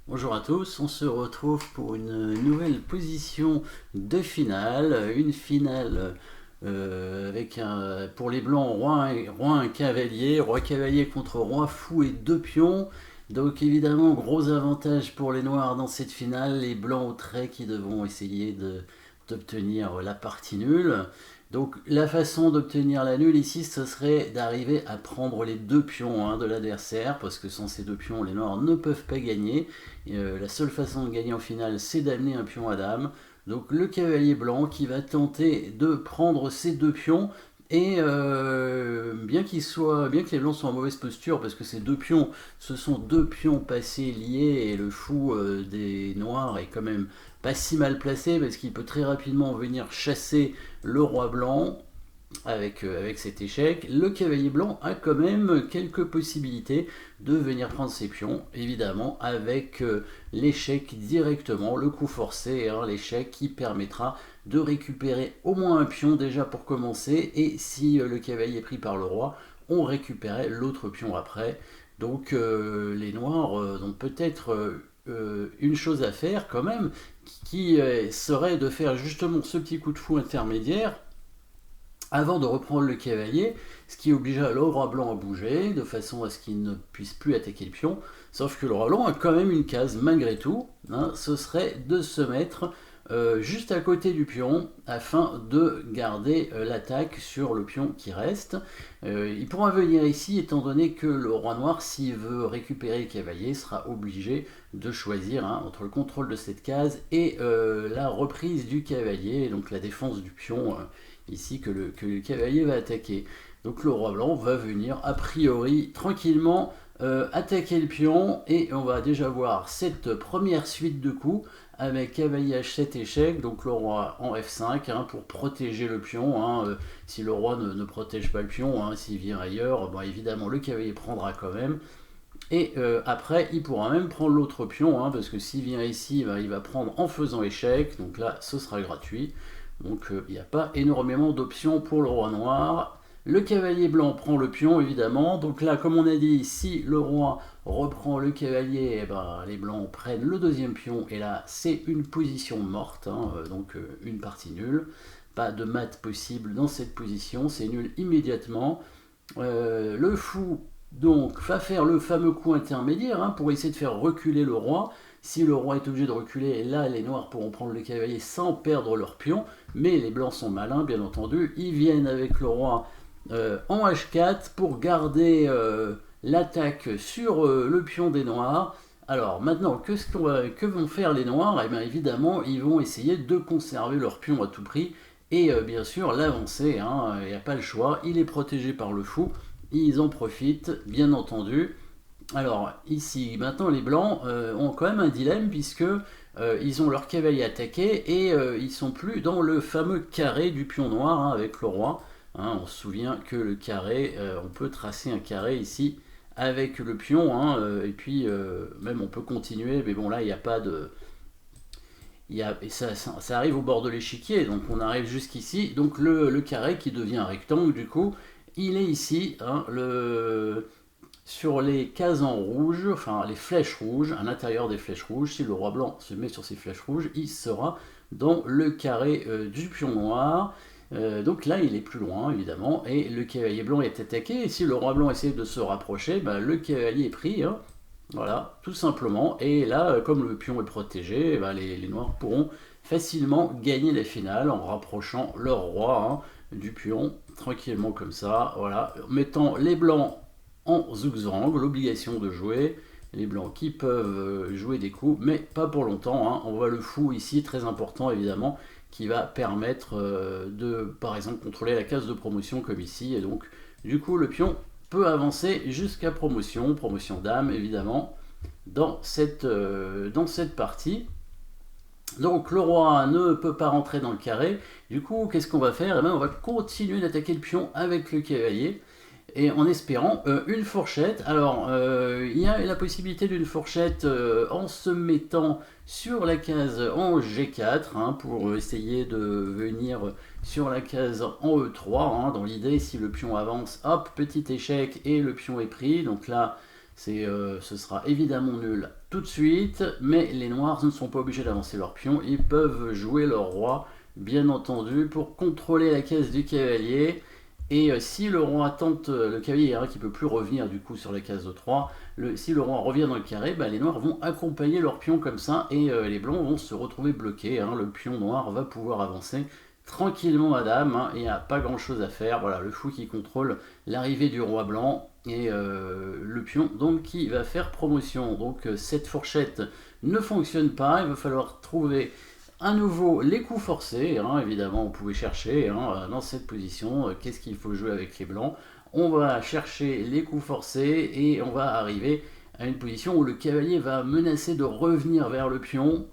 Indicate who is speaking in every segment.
Speaker 1: Bonjour à tous, on se retrouve pour une nouvelle position de finale, une finale avec pour les blancs roi un cavalier, roi cavalier contre roi fou et deux pions. Donc évidemment gros avantage pour les noirs dans cette finale, les blancs au trait qui devront essayer d'obtenir la partie nulle. Donc la façon d'obtenir la nulle ici, ce serait d'arriver à prendre les deux pions de l'adversaire, parce que sans ces deux pions, les noirs ne peuvent pas gagner. Et, la seule façon de gagner en finale, c'est d'amener un pion à dame. Donc le cavalier blanc qui va tenter de prendre ces deux pions. Et bien que les blancs soient en mauvaise posture, parce que ces deux pions, ce sont deux pions passés liés, et le fou des noirs est quand même pas si mal placé, parce qu'il peut très rapidement venir chasser le roi blanc avec cet échec. Le cavalier blanc a quand même quelques possibilités de venir prendre ses pions, évidemment avec l'échec directement, le coup forcé, l'échec qui permettra de récupérer au moins un pion déjà pour commencer, et si le cavalier est pris par le roi, on récupérait l'autre pion après. Donc les noirs ont peut-être une chose à faire quand même, qui serait de faire justement ce petit coup de fou intermédiaire avant de reprendre le cavalier, ce qui obligea le roi blanc à bouger, de façon à ce qu'il ne puisse plus attaquer le pion. Sauf que le roi blanc a quand même une case, malgré tout. Ce serait de se mettre juste à côté du pion, afin de garder l'attaque sur le pion qui reste. Il pourra venir ici, étant donné que le roi noir, s'il veut récupérer le cavalier, sera obligé de choisir entre le contrôle de cette case et la reprise du cavalier, donc la défense du pion ici que le cavalier va attaquer. Donc le roi blanc va venir a priori tranquillement attaquer le pion, et on va déjà voir cette première suite de coups avec cavalier h7 échec, donc le roi en f5 pour protéger le pion. Si le roi ne protège pas le pion, s'il vient ailleurs, évidemment le cavalier prendra quand même. Et après, il pourra même prendre l'autre pion, parce que s'il vient ici, il va prendre en faisant échec, donc là, ce sera gratuit. Donc il n'y a pas énormément d'options pour le roi noir. Le cavalier blanc prend le pion, évidemment. Donc là, comme on a dit, si le roi reprend le cavalier, les blancs prennent le deuxième pion. Et là, c'est une position morte, donc une partie nulle. Pas de mat possible dans cette position, c'est nul immédiatement. Le fou donc va faire le fameux coup intermédiaire pour essayer de faire reculer le roi. Si le roi est obligé de reculer, là les noirs pourront prendre le cavalier sans perdre leur pion, mais les blancs sont malins bien entendu, ils viennent avec le roi en h4 pour garder l'attaque sur le pion des noirs. Alors maintenant, que vont faire les noirs? Eh bien évidemment, ils vont essayer de conserver leur pion à tout prix, et bien sûr l'avancer, il n'y a pas le choix, il est protégé par le fou, ils en profitent bien entendu. Alors ici, maintenant les blancs ont quand même un dilemme, puisque ils ont leur cavalier attaqué, et ils sont plus dans le fameux carré du pion noir avec le roi. On se souvient que le carré, on peut tracer un carré ici avec le pion, et puis même on peut continuer, mais bon là il n'y a pas de... ça arrive au bord de l'échiquier, donc on arrive jusqu'ici, donc le carré qui devient un rectangle du coup, il est ici, sur les cases en rouge, enfin les flèches rouges, à l'intérieur des flèches rouges. Si le roi blanc se met sur ces flèches rouges, il sera dans le carré du pion noir. Donc là, il est plus loin, évidemment, et le cavalier blanc est attaqué. Et si le roi blanc essaie de se rapprocher, le cavalier est pris. Voilà, tout simplement. Et là, comme le pion est protégé, les noirs pourront facilement gagner la finale en rapprochant leur roi du pion, tranquillement comme ça. Voilà, mettant les blancs en zugzwang, l'obligation de jouer. Les blancs qui peuvent jouer des coups, mais pas pour longtemps. On voit le fou ici, très important évidemment, qui va permettre de, par exemple, contrôler la case de promotion comme ici. Et donc, du coup, le pion peut avancer jusqu'à promotion, promotion dame évidemment, dans cette partie. Donc le roi ne peut pas rentrer dans le carré. Du coup, qu'est-ce qu'on va faire? On va continuer d'attaquer le pion avec le cavalier, et en espérant une fourchette. Alors, il y a la possibilité d'une fourchette en se mettant sur la case en G4, pour essayer de venir sur la case en E3. Dans l'idée, si le pion avance, hop, petit échec, et le pion est pris. Donc là, Ce sera évidemment nul tout de suite, mais les noirs ne sont pas obligés d'avancer leur pion, ils peuvent jouer leur roi, bien entendu, pour contrôler la case du cavalier. Et si le roi tente, le cavalier qui ne peut plus revenir du coup sur la case de 3, si le roi revient dans le carré, bah, les noirs vont accompagner leur pion comme ça, et les blancs vont se retrouver bloqués. Le pion noir va pouvoir avancer tranquillement à dame, il n'y a pas grand chose à faire. Voilà, le fou qui contrôle l'arrivée du roi blanc, et le pion donc qui va faire promotion. Donc cette fourchette ne fonctionne pas, il va falloir trouver à nouveau les coups forcés, évidemment vous pouvez chercher dans cette position qu'est-ce qu'il faut jouer avec les blancs. On va chercher les coups forcés et on va arriver à une position où le cavalier va menacer de revenir vers le pion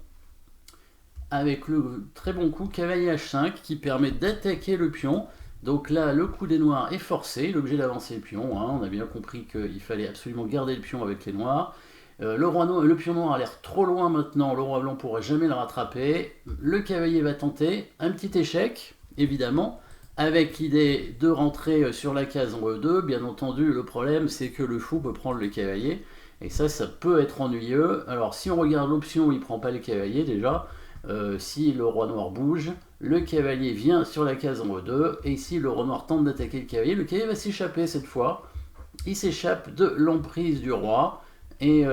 Speaker 1: avec le très bon coup cavalier H5 qui permet d'attaquer le pion. Donc là, le coup des noirs est forcé, il est obligé d'avancer le pion. On a bien compris qu'il fallait absolument garder le pion avec les noirs. Le pion noir a l'air trop loin maintenant, le roi blanc ne pourra jamais le rattraper. Le cavalier va tenter un petit échec, évidemment, avec l'idée de rentrer sur la case en E2. Bien entendu, le problème c'est que le fou peut prendre le cavalier, et ça peut être ennuyeux. Alors si on regarde l'option où il ne prend pas le cavalier déjà, si le roi noir bouge, le cavalier vient sur la case en E2, et si le roi noir tente d'attaquer le cavalier va s'échapper cette fois. Il s'échappe de l'emprise du roi, et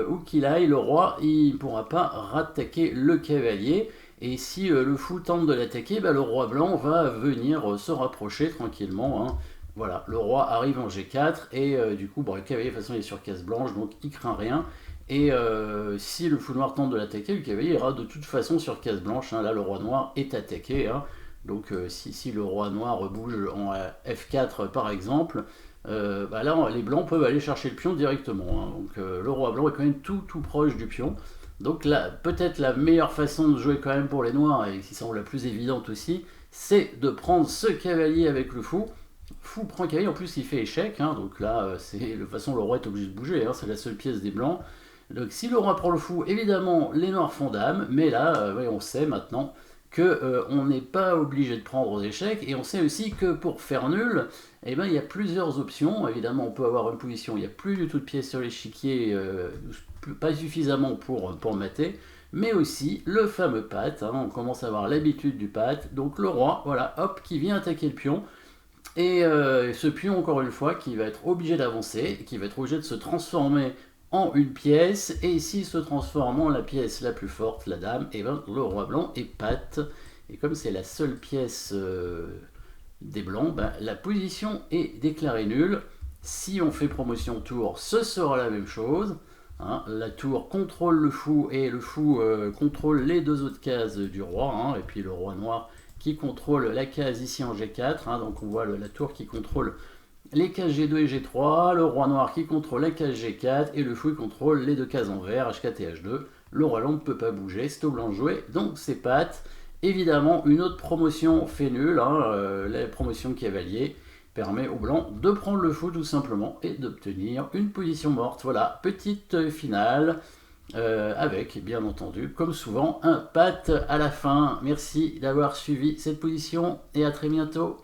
Speaker 1: où qu'il aille, le roi il ne pourra pas rattaquer le cavalier. Et si le fou tente de l'attaquer, le roi blanc va venir se rapprocher tranquillement. Voilà, le roi arrive en G4, et du coup, le cavalier de toute façon il est sur case blanche, donc il craint rien. Et si le fou noir tente de l'attaquer, le cavalier ira de toute façon sur case blanche. Là, le roi noir est attaqué. Donc si le roi noir bouge en F4 par exemple, là les blancs peuvent aller chercher le pion directement. Donc le roi blanc est quand même tout proche du pion. Donc là, peut-être la meilleure façon de jouer quand même pour les noirs, et qui semble la plus évidente aussi, c'est de prendre ce cavalier avec le fou. Fou prend cavalier, en plus il fait échec, donc là de toute façon le roi est obligé de bouger, c'est la seule pièce des blancs. Donc si le roi prend le fou, évidemment les noirs font dame, mais là on sait maintenant qu'on n'est pas obligé de prendre aux échecs, et on sait aussi que pour faire nul, il y a plusieurs options. Évidemment on peut avoir une position où il n'y a plus du tout de pièces sur l'échiquier, pas suffisamment pour mater, mais aussi le fameux pat, on commence à avoir l'habitude du pat, donc le roi, voilà, hop, qui vient attaquer le pion. Et ce pion, encore une fois, qui va être obligé d'avancer, qui va être obligé de se transformer en une pièce, et s'il se transforme en la pièce la plus forte, la dame, et le roi blanc est patte. Et comme c'est la seule pièce des blancs, la position est déclarée nulle. Si on fait promotion tour, ce sera la même chose. La tour contrôle le fou, et le fou contrôle les deux autres cases du roi, et puis le roi noir qui contrôle la case ici en G4, donc on voit la tour qui contrôle les cases G2 et G3, le roi noir qui contrôle la case G4, et le fou qui contrôle les deux cases en vert, H4 et H2. Le roi blanc ne peut pas bouger, c'est au blanc de jouer, donc c'est patte. Évidemment, une autre promotion fait nul, la promotion cavalier permet au blanc de prendre le fou tout simplement, et d'obtenir une position morte. Voilà, petite finale, avec bien entendu, comme souvent, un pat à la fin. Merci d'avoir suivi cette position, et à très bientôt.